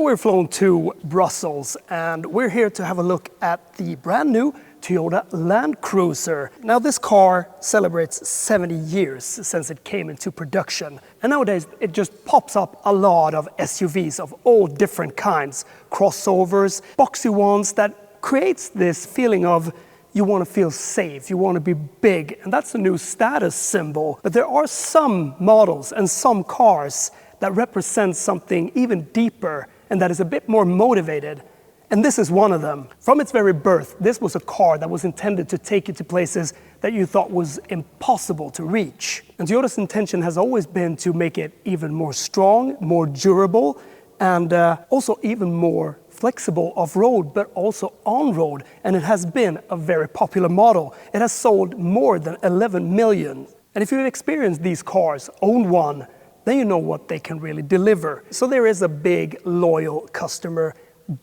So we're flown to Brussels and we're here to have a look at the brand new Toyota Land Cruiser. Now this car celebrates 70 years since it came into production. And nowadays it just pops up a lot of SUVs of all different kinds. Crossovers, boxy ones that creates this feeling of you want to feel safe, you want to be big, and that's a new status symbol. But there are some models and some cars that represent something even deeper and that is a bit more motivated. And this is one of them. From its very birth, this was a car that was intended to take you to places that you thought was impossible to reach. And Toyota's intention has always been to make it even more strong, more durable, and also even more flexible off-road, but also on-road. And it has been a very popular model. It has sold more than 11 million. And if you've experienced these cars, owned one, then you know what they can really deliver. So there is a big, loyal customer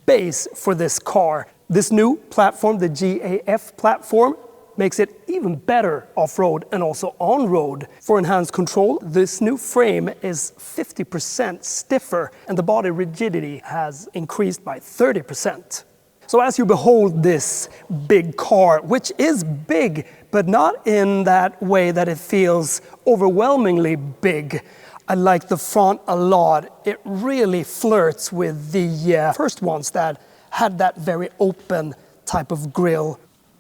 base for this car. This new platform, the GAF platform, makes it even better off-road and also on-road. For enhanced control, this new frame is 50% stiffer and the body rigidity has increased by 30%. So as you behold this big car, which is big, but not in that way that it feels overwhelmingly big, I like the front a lot. It really flirts with the first ones that had that very open type of grille.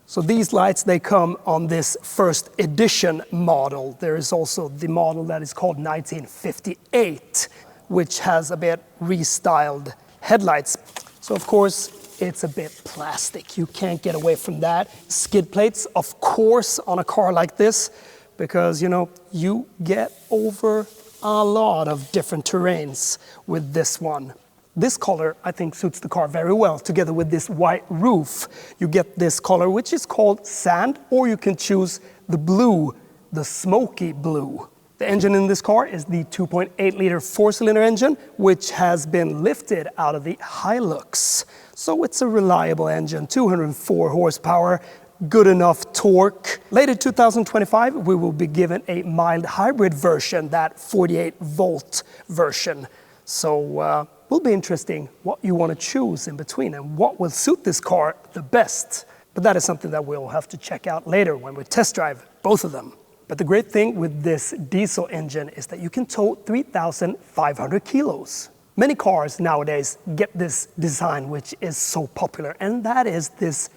So these lights, they come on this first edition model. There is also the model that is called 1958, which has a bit restyled headlights. So of course, it's a bit plastic. You can't get away from that. Skid plates, of course, on a car like this, because you get over a lot of different terrains with this one. This color, I think, suits the car very well. Together with this white roof, you get this color, which is called sand, or you can choose the blue, the smoky blue. The engine in this car is the 2.8-liter four-cylinder engine, which has been lifted out of the Hilux. So it's a reliable engine, 204 horsepower, good enough torque. Later 2025, we will be given a mild hybrid version, that 48-volt version. So will be interesting what you want to choose in between and what will suit this car the best. But that is something that we'll have to check out later when we test drive both of them. But the great thing with this diesel engine is that you can tow 3,500 kilos. Many cars nowadays get this design which is so popular, and that is this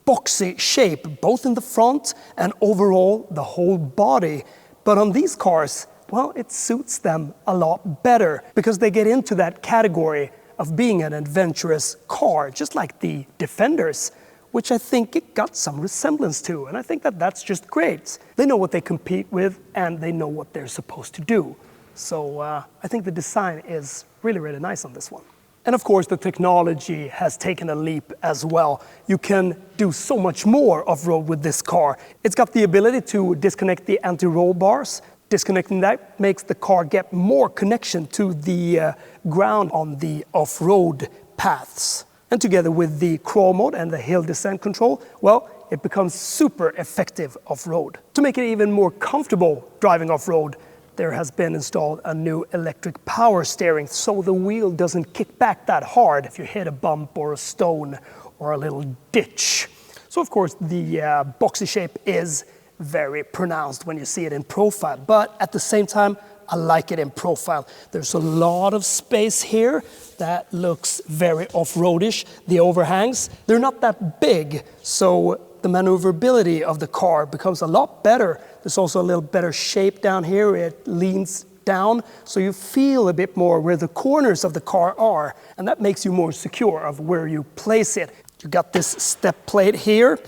boxy shape, both in the front and overall the whole body. But on these cars, well, it suits them a lot better because they get into that category of being an adventurous car, just like the Defenders, which I think it got some resemblance to. And I think that that's just great. They know what they compete with and they know what they're supposed to do. So I think the design is really, really nice on this one. And of course, the technology has taken a leap as well. You can do so much more off-road with this car. It's got the ability to disconnect the anti-roll bars. Disconnecting that makes the car get more connection to the ground on the off-road paths. And together with the crawl mode and the hill descent control, well, it becomes super effective off-road. To make it even more comfortable driving off-road, there has been installed a new electric power steering so the wheel doesn't kick back that hard if you hit a bump or a stone or a little ditch. So of course the boxy shape is very pronounced when you see it in profile, but at the same time I like it in profile. There's a lot of space here that looks very off-roadish. The overhangs, they're not that big, so the maneuverability of the car becomes a lot better. There's also a little better shape down here. It leans down, so you feel a bit more where the corners of the car are, and that makes you more secure of where you place it. You got this step plate here.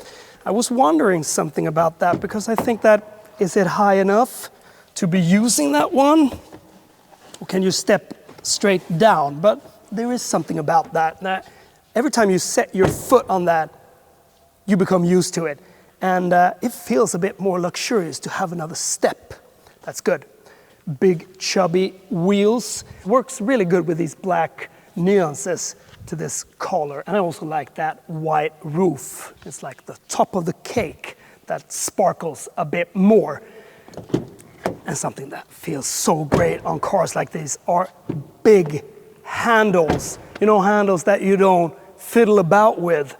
I was wondering something about that because I think that, is it high enough to be using that one? Or can you step straight down? But there is something about that every time you set your foot on that, you become used to it. And it feels a bit more luxurious to have another step. That's good. Big chubby wheels. Works really good with these black nuances to this color. And I also like that white roof. It's like the top of the cake that sparkles a bit more. And something that feels so great on cars like these are big handles. You know, handles that you don't fiddle about with.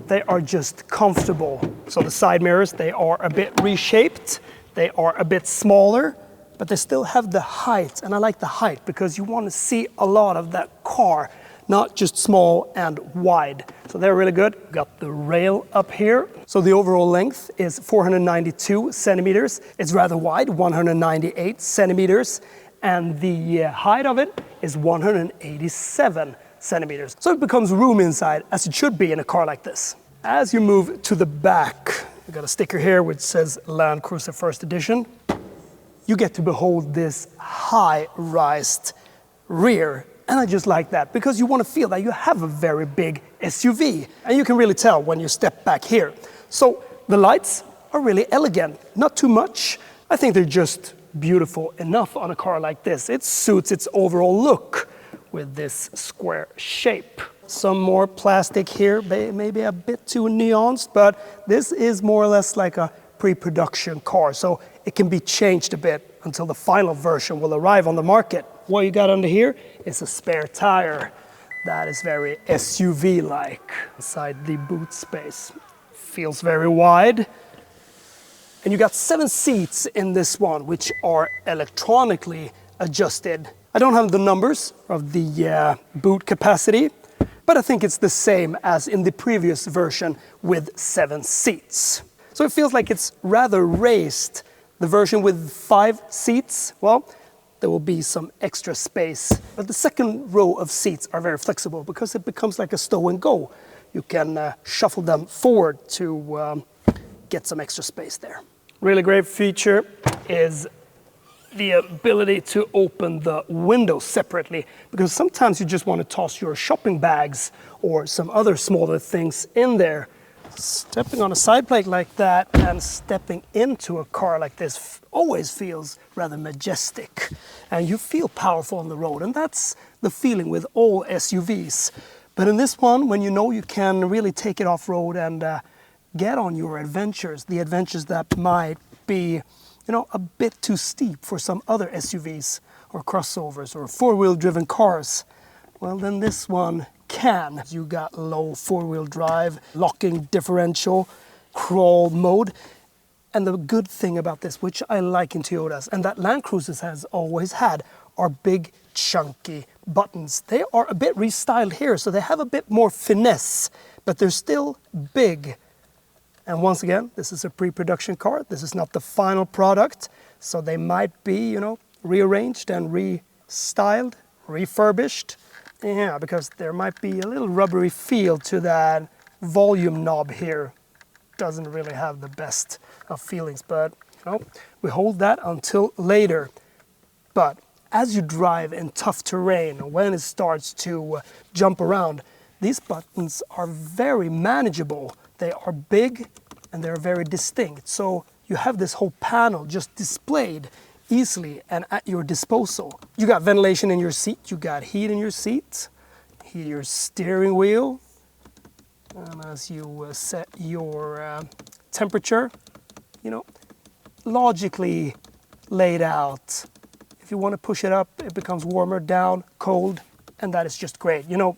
They are just comfortable. So the side mirrors, they are a bit reshaped. They are a bit smaller, but they still have the height. And I like the height because you want to see a lot of that car, not just small and wide. So they're really good. Got the rail up here. So the overall length is 492 centimeters. It's rather wide, 198 centimeters. And the height of it is 187 centimeters. So it becomes room inside, as it should be in a car like this. As you move to the back, you got a sticker here which says Land Cruiser First Edition. You get to behold this high-rised rear. And I just like that because you want to feel that you have a very big SUV. And you can really tell when you step back here. So the lights are really elegant, not too much. I think they're just beautiful enough on a car like this. It suits its overall look with this square shape. Some more plastic here, maybe a bit too nuanced, but this is more or less like a pre-production car, so it can be changed a bit until the final version will arrive on the market. What you got under here is a spare tire. That is very SUV-like. Inside the boot space. Feels very wide. And you got 7 seats in this one, which are electronically adjusted. I don't have the numbers of the boot capacity, but I think it's the same as in the previous version with 7 seats. So it feels like it's rather raised. The version with 5 seats, well, there will be some extra space. But the second row of seats are very flexible because it becomes like a stow and go. You can shuffle them forward to get some extra space there. Really great feature is the ability to open the windows separately, because sometimes you just want to toss your shopping bags or some other smaller things in there. Stepping on a side plate like that and stepping into a car like this always feels rather majestic, and you feel powerful on the road, and that's the feeling with all SUVs. But in this one, when you know you can really take it off-road and get on your adventures, the adventures that might be, you know, a bit too steep for some other SUVs or crossovers or four-wheel driven cars, well, then this one can. You got low four-wheel drive, locking differential, crawl mode. And the good thing about this, which I like in Toyotas, and that Land Cruisers has always had, are big, chunky buttons. They are a bit restyled here, so they have a bit more finesse, but they're still big. And once again, this is a pre-production car. This is not the final product. So they might be, you know, rearranged and restyled, refurbished. Yeah, because there might be a little rubbery feel to that volume knob here. Doesn't really have the best of feelings, but, you know, we hold that until later. But as you drive in tough terrain, when it starts to jump around, these buttons are very manageable. They are big and they're very distinct. So you have this whole panel just displayed easily and at your disposal. You got ventilation in your seat, you got heat in your seat, heat your steering wheel. And as you set your temperature, you know, logically laid out. If you want to push it up, it becomes warmer, down, cold, and that is just great. You know,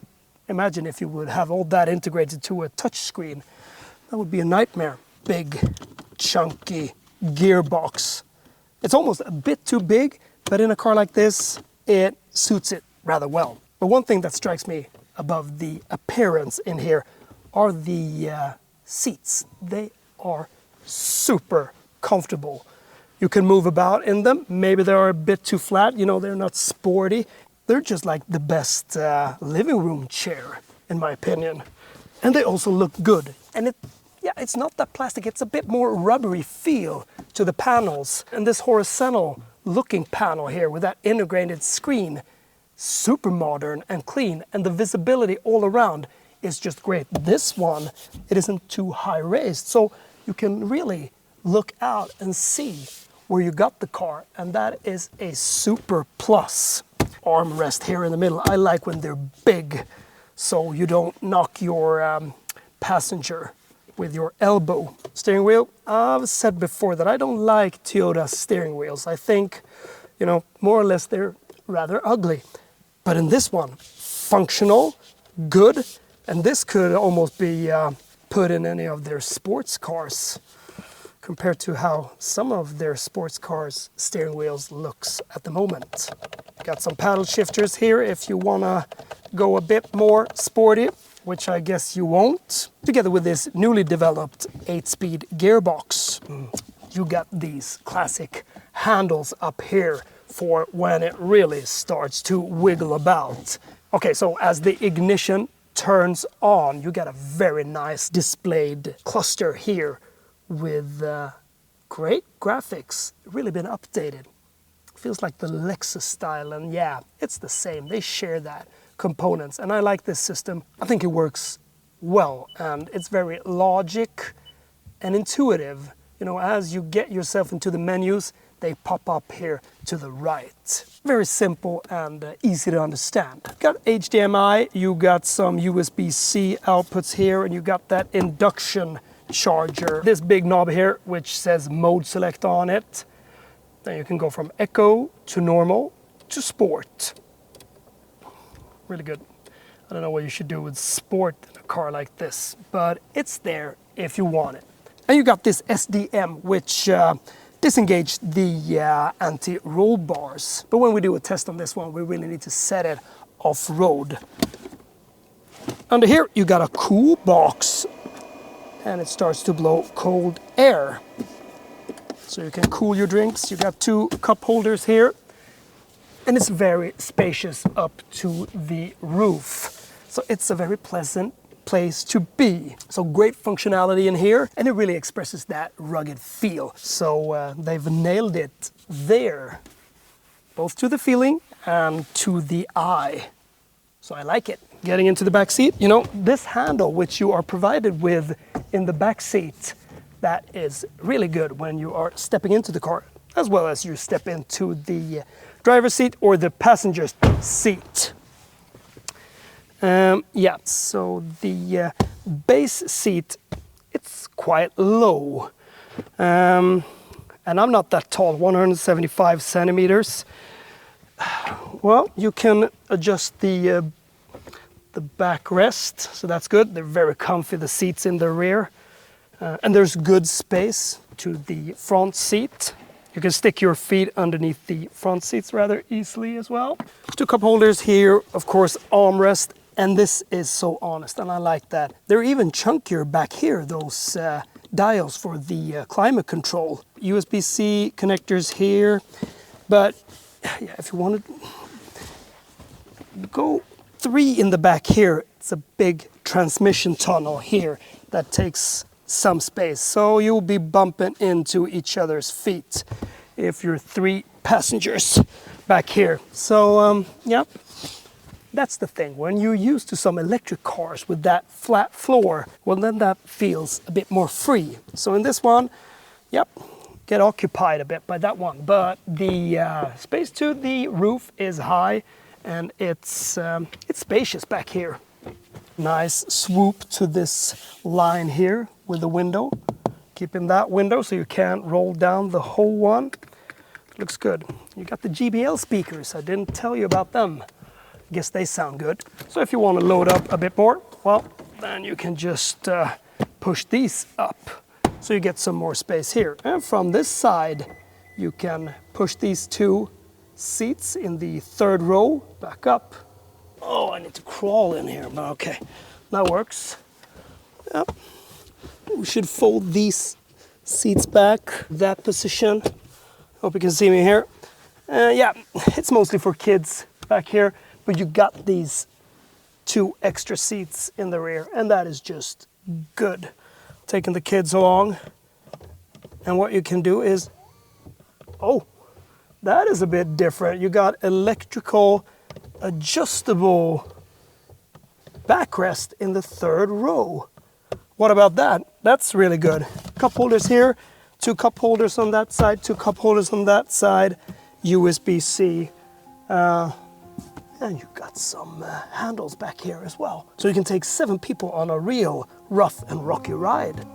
imagine if you would have all that integrated to a touch screen. That would be a nightmare. Big, chunky gearbox. It's almost a bit too big, but in a car like this, it suits it rather well. But one thing that strikes me above the appearance in here are the seats. They are super comfortable. You can move about in them. Maybe they're a bit too flat, you know, they're not sporty. They're just like the best living room chair, in my opinion. And they also look good. And it's not that plastic, it's a bit more rubbery feel to the panels. And this horizontal looking panel here with that integrated screen, super modern and clean. And the visibility all around is just great. This one, it isn't too high raised, so you can really look out and see where you got the car. And that is a super plus. Armrest here in the middle. I like when they're big, so you don't knock your passenger with your elbow. Steering wheel, I've said before that I don't like Toyota steering wheels. I think, you know, more or less they're rather ugly. But in this one, functional, good. And this could almost be put in any of their sports cars, compared to how some of their sports cars' steering wheels looks at the moment. Got some paddle shifters here if you wanna go a bit more sporty, which I guess you won't. Together with this newly developed 8-speed gearbox, you got these classic handles up here for when it really starts to wiggle about. Okay, so as the ignition turns on, you got a very nice displayed cluster here with great graphics, really been updated. Feels like the Lexus style, and yeah, it's the same. They share that components, and I like this system. I think it works well, and it's very logic and intuitive. You know, as you get yourself into the menus, they pop up here to the right. Very simple and easy to understand. Got HDMI, you got some USB-C outputs here, and you got that induction charger. This big knob here, which says mode select on it. Then you can go from eco to normal to sport. Really good. I don't know what you should do with sport in a car like this, but it's there if you want it. And you got this SDM, which disengaged the anti-roll bars. But when we do a test on this one, we really need to set it off-road. Under here, you got a cool box, and it starts to blow cold air. So you can cool your drinks. You got 2 cup holders here, and it's very spacious up to the roof. So it's a very pleasant place to be. So great functionality in here, and it really expresses that rugged feel. So they've nailed it there, both to the feeling and to the eye. So I like it. Getting into the back seat, you know, this handle which you are provided with in the back seat, that is really good when you are stepping into the car, as well as you step into the driver's seat or the passenger's seat. Yeah, so the base seat, it's quite low. And I'm not that tall, 175 centimeters. Well, you can adjust the backrest, so that's good. They're very comfy, the seats in the rear. And there's good space to the front seat. You can stick your feet underneath the front seats rather easily as well. 2 cup holders here, of course, armrest. And this is so honest, and I like that. They're even chunkier back here, those dials for the climate control. USB-C connectors here, but yeah, if you want to go 3 in the back here, it's a big transmission tunnel here that takes some space. So you'll be bumping into each other's feet if you're 3 passengers back here. So yeah. That's the thing, when you're used to some electric cars with that flat floor, well then that feels a bit more free. So in this one, yep, get occupied a bit by that one. But the space to the roof is high, and it's spacious back here. Nice swoop to this line here with the window. Keeping that window so you can't roll down the whole one. Looks good. You got the JBL speakers, I didn't tell you about them. Guess they sound good. So if you want to load up a bit more, well, then you can just push these up. So you get some more space here. And from this side, you can push these 2 seats in the 3rd row back up. Oh, I need to crawl in here, but okay, that works. Yep. We should fold these seats back, that position. Hope you can see me here. Yeah, it's mostly for kids back here. But you got these 2 extra seats in the rear, and that is just good. Taking the kids along, and what you can do is, oh, that is a bit different. You got electrical adjustable backrest in the 3rd row. What about that? That's really good. Cup holders here, 2 cup holders on that side, 2 cup holders on that side, USB-C. And you've got some handles back here as well. So you can take 7 people on a real rough and rocky ride.